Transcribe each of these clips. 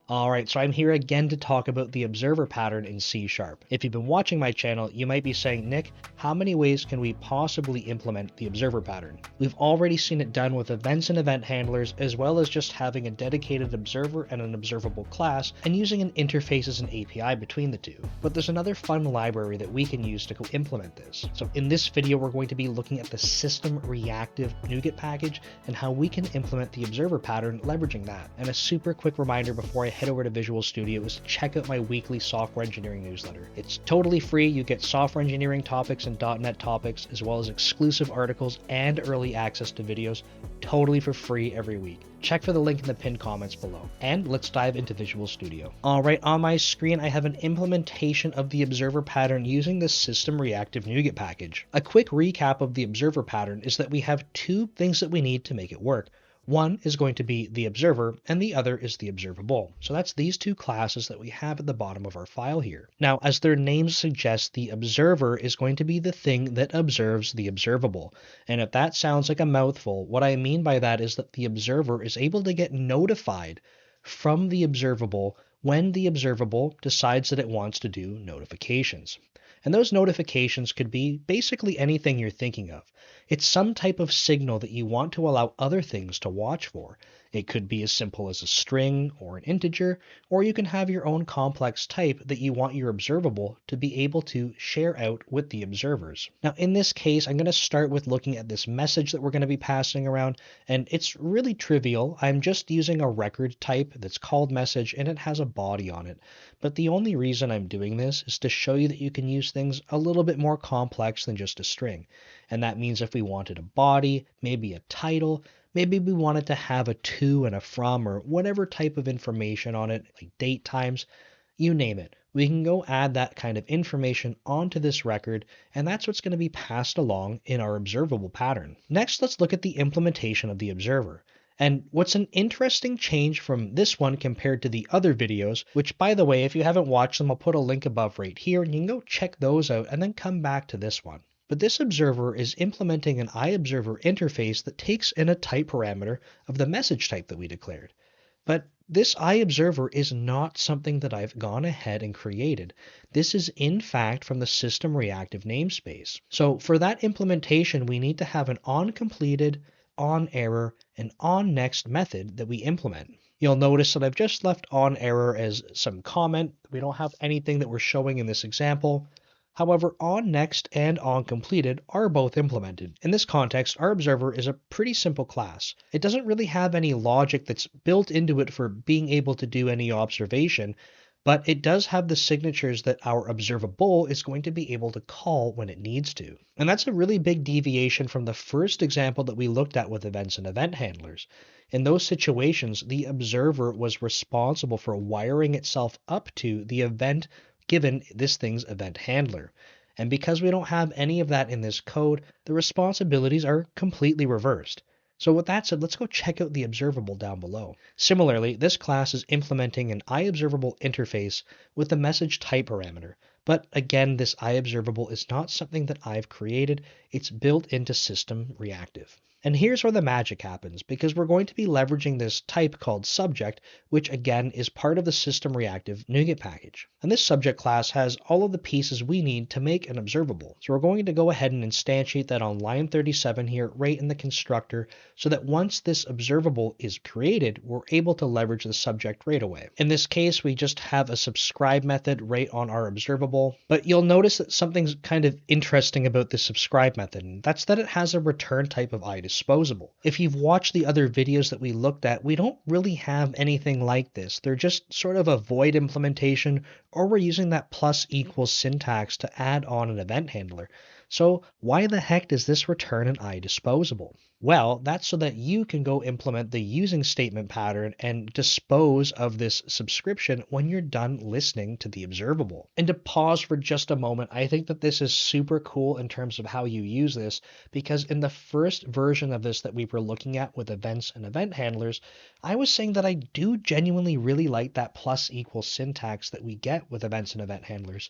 Alright, so I'm here again to talk about the observer pattern in C#. If you've been watching my channel, you might be saying, Nick, how many ways can we possibly implement the observer pattern? We've already seen it done with events and event handlers, as well as just having a dedicated observer and an observable class, and using an interface as an API between the two. But there's another fun library that we can use to go implement this. So in this video, we're going to be looking at the System.Reactive NuGet package and how we can implement the observer pattern leveraging that. And a super quick reminder before I head over to Visual Studio is to check out my weekly software engineering newsletter. It's totally free. You get software engineering topics and .NET topics, as well as exclusive articles and early access to videos, totally for free every week. Check for the link in the pinned comments below. And let's dive into Visual Studio. Alright, on my screen I have an implementation of the observer pattern using the System.Reactive NuGet package. A quick recap of the observer pattern is that we have two things that we need to make it work. One is going to be the observer, and the other is the observable. So that's these two classes that we have at the bottom of our file here. Now, as their names suggest, the observer is going to be the thing that observes the observable. And if that sounds like a mouthful, what I mean by that is that the observer is able to get notified from the observable when the observable decides that it wants to do notifications. And those notifications could be basically anything you're thinking of. It's some type of signal that you want to allow other things to watch for. It could be as simple as a string or an integer, or you can have your own complex type that you want your observable to be able to share out with the observers. Now in this case, I'm going to start with looking at this message that we're going to be passing around, and it's really trivial. I'm just using a record type that's called message and it has a body on it. But the only reason I'm doing this is to show you that you can use things a little bit more complex than just a string. And that means if we wanted a body, maybe a title, maybe we wanted to have a to and a from or whatever type of information on it, like date times, you name it. We can go add that kind of information onto this record, and that's what's going to be passed along in our observable pattern. Next, let's look at the implementation of the observer. And what's an interesting change from this one compared to the other videos, which by the way, if you haven't watched them, I'll put a link above right here and you can go check those out and then come back to this one. But this observer is implementing an iObserver interface that takes in a type parameter of the message type that we declared. But this iObserver is not something that I've gone ahead and created. This is in fact from the System.Reactive namespace. So for that implementation, we need to have an onCompleted, onError, and onNext method that we implement. You'll notice that I've just left onError as some comment. We don't have anything that we're showing in this example. However, onNext and onCompleted are both implemented. In this context, our observer is a pretty simple class. It doesn't really have any logic that's built into it for being able to do any observation, but it does have the signatures that our observable is going to be able to call when it needs to. And that's a really big deviation from the first example that we looked at with events and event handlers. In those situations, the observer was responsible for wiring itself up to the event given this thing's event handler. And because we don't have any of that in this code, the responsibilities are completely reversed. So with that said, let's go check out the observable down below. Similarly, this class is implementing an iObservable interface with the message type parameter. But again, this iObservable is not something that I've created. It's built into System.Reactive. And here's where the magic happens, because we're going to be leveraging this type called subject, which again is part of the System.Reactive NuGet package. And this subject class has all of the pieces we need to make an observable. So we're going to go ahead and instantiate that on line 37 here, right in the constructor, so that once this observable is created, we're able to leverage the subject right away. In this case, we just have a subscribe method right on our observable, but you'll notice that something's kind of interesting about this subscribe method, and that's that it has a return type of iDisposable. If you've watched the other videos that we looked at, we don't really have anything like this. They're just sort of a void implementation, or we're using that plus equals syntax to add on an event handler. So why the heck does this return an iDisposable? Well, that's so that you can go implement the using statement pattern and dispose of this subscription when you're done listening to the observable. And to pause for just a moment, I think that this is super cool in terms of how you use this, because in the first version of this that we were looking at with events and event handlers, I was saying that I do genuinely really like that plus equals syntax that we get with events and event handlers.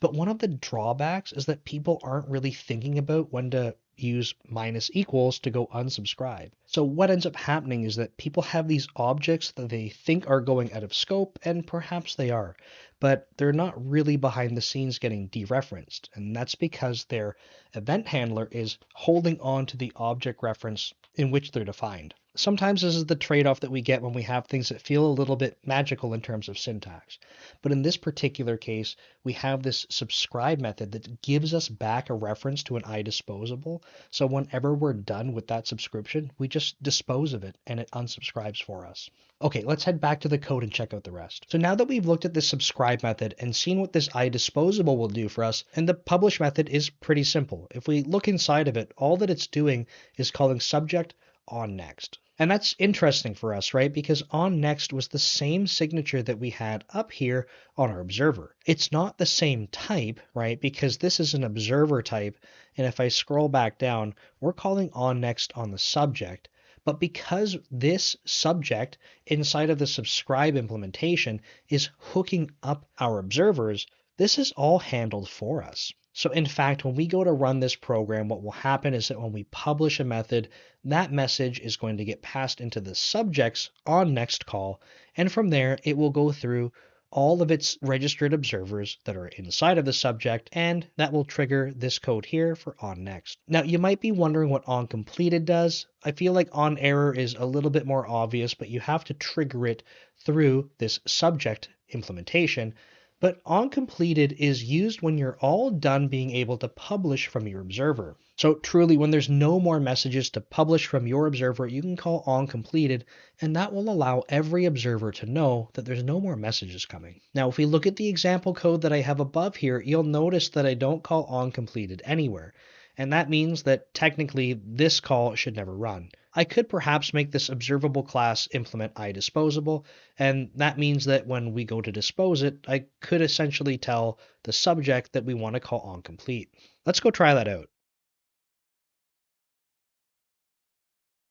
But one of the drawbacks is that people aren't really thinking about when to use minus equals to go unsubscribe. So what ends up happening is that people have these objects that they think are going out of scope, and perhaps they are, but they're not really behind the scenes getting dereferenced. And that's because their event handler is holding on to the object reference in which they're defined. Sometimes this is the trade-off that we get when we have things that feel a little bit magical in terms of syntax. But in this particular case, we have this subscribe method that gives us back a reference to an iDisposable. So whenever we're done with that subscription, we just dispose of it and it unsubscribes for us. Okay, let's head back to the code and check out the rest. So now that we've looked at this subscribe method and seen what this iDisposable will do for us, and the publish method is pretty simple. If we look inside of it, all that it's doing is calling subject on next. And that's interesting for us, right? Because on next was the same signature that we had up here on our observer. It's not the same type, right? Because this is an observer type. And if I scroll back down, we're calling on next on the subject. But because this subject inside of the subscribe implementation is hooking up our observers, this is all handled for us. So in fact, when we go to run this program, what will happen is that when we publish a method, that message is going to get passed into the subject's on next call. And from there, it will go through all of its registered observers that are inside of the subject, and that will trigger this code here for on next. Now, you might be wondering what on completed does. I feel like on error is a little bit more obvious, but you have to trigger it through this subject implementation. But onCompleted is used when you're all done being able to publish from your observer. So truly, when there's no more messages to publish from your observer, you can call onCompleted, and that will allow every observer to know that there's no more messages coming. Now, if we look at the example code that I have above here, you'll notice that I don't call onCompleted anywhere. And that means that technically this call should never run. I could perhaps make this observable class implement iDisposable, and that means that when we go to dispose it, I could essentially tell the subject that we want to call onComplete. Let's go try that out.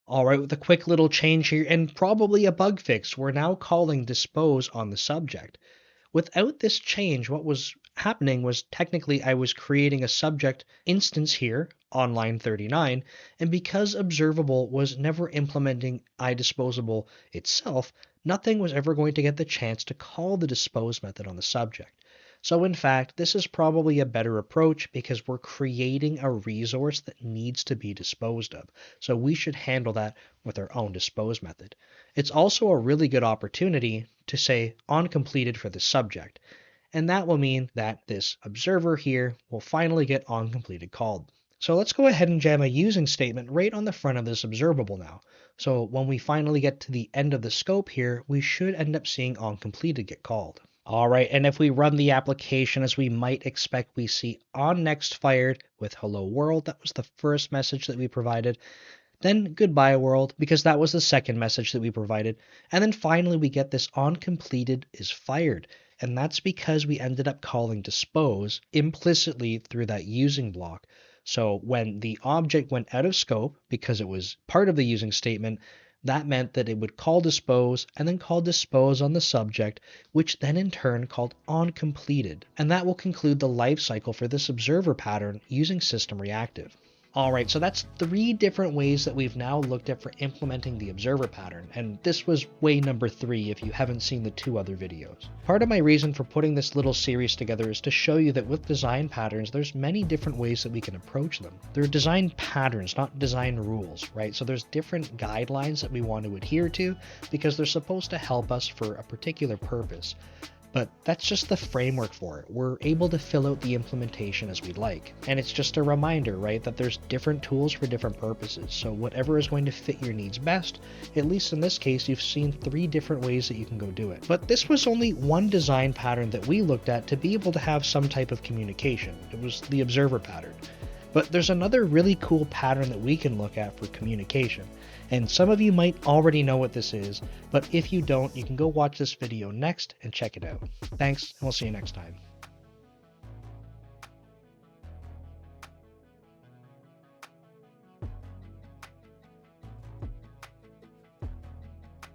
All right, with a quick little change here and probably a bug fix, we're now calling dispose on the subject. Without this change, what was happening was technically I was creating a subject instance here on line 39, and because observable was never implementing iDisposable itself, nothing was ever going to get the chance to call the dispose method on the subject. So in fact, this is probably a better approach because we're creating a resource that needs to be disposed of. So we should handle that with our own dispose method. It's also a really good opportunity to say onCompleted for the subject. And that will mean that this observer here will finally get onCompleted called. So let's go ahead and jam a using statement right on the front of this observable now. So when we finally get to the end of the scope here, we should end up seeing onCompleted get called. All right, and if we run the application as we might expect, we see on next fired with hello world. That was the first message that we provided. Then goodbye world, because that was the second message that we provided. And then finally we get this onCompleted is fired. And that's because we ended up calling dispose implicitly through that using block. So when the object went out of scope, because it was part of the using statement, that meant that it would call dispose and then call dispose on the subject, which then in turn called onCompleted. And that will conclude the life cycle for this observer pattern using System.Reactive. All right, so that's 3 different ways that we've now looked at for implementing the observer pattern, and this was way number 3 if you haven't seen the 2 other videos. Part of my reason for putting this little series together is to show you that with design patterns, there's many different ways that we can approach them. They're design patterns, not design rules, right? So there's different guidelines that we want to adhere to because they're supposed to help us for a particular purpose. But that's just the framework for it. We're able to fill out the implementation as we'd like. And it's just a reminder, right, that there's different tools for different purposes. So whatever is going to fit your needs best, at least in this case, you've seen 3 different ways that you can go do it. But this was only one design pattern that we looked at to be able to have some type of communication. It was the observer pattern. But there's another really cool pattern that we can look at for communication. And some of you might already know what this is, but if you don't, you can go watch this video next and check it out. Thanks, and we'll see you next time.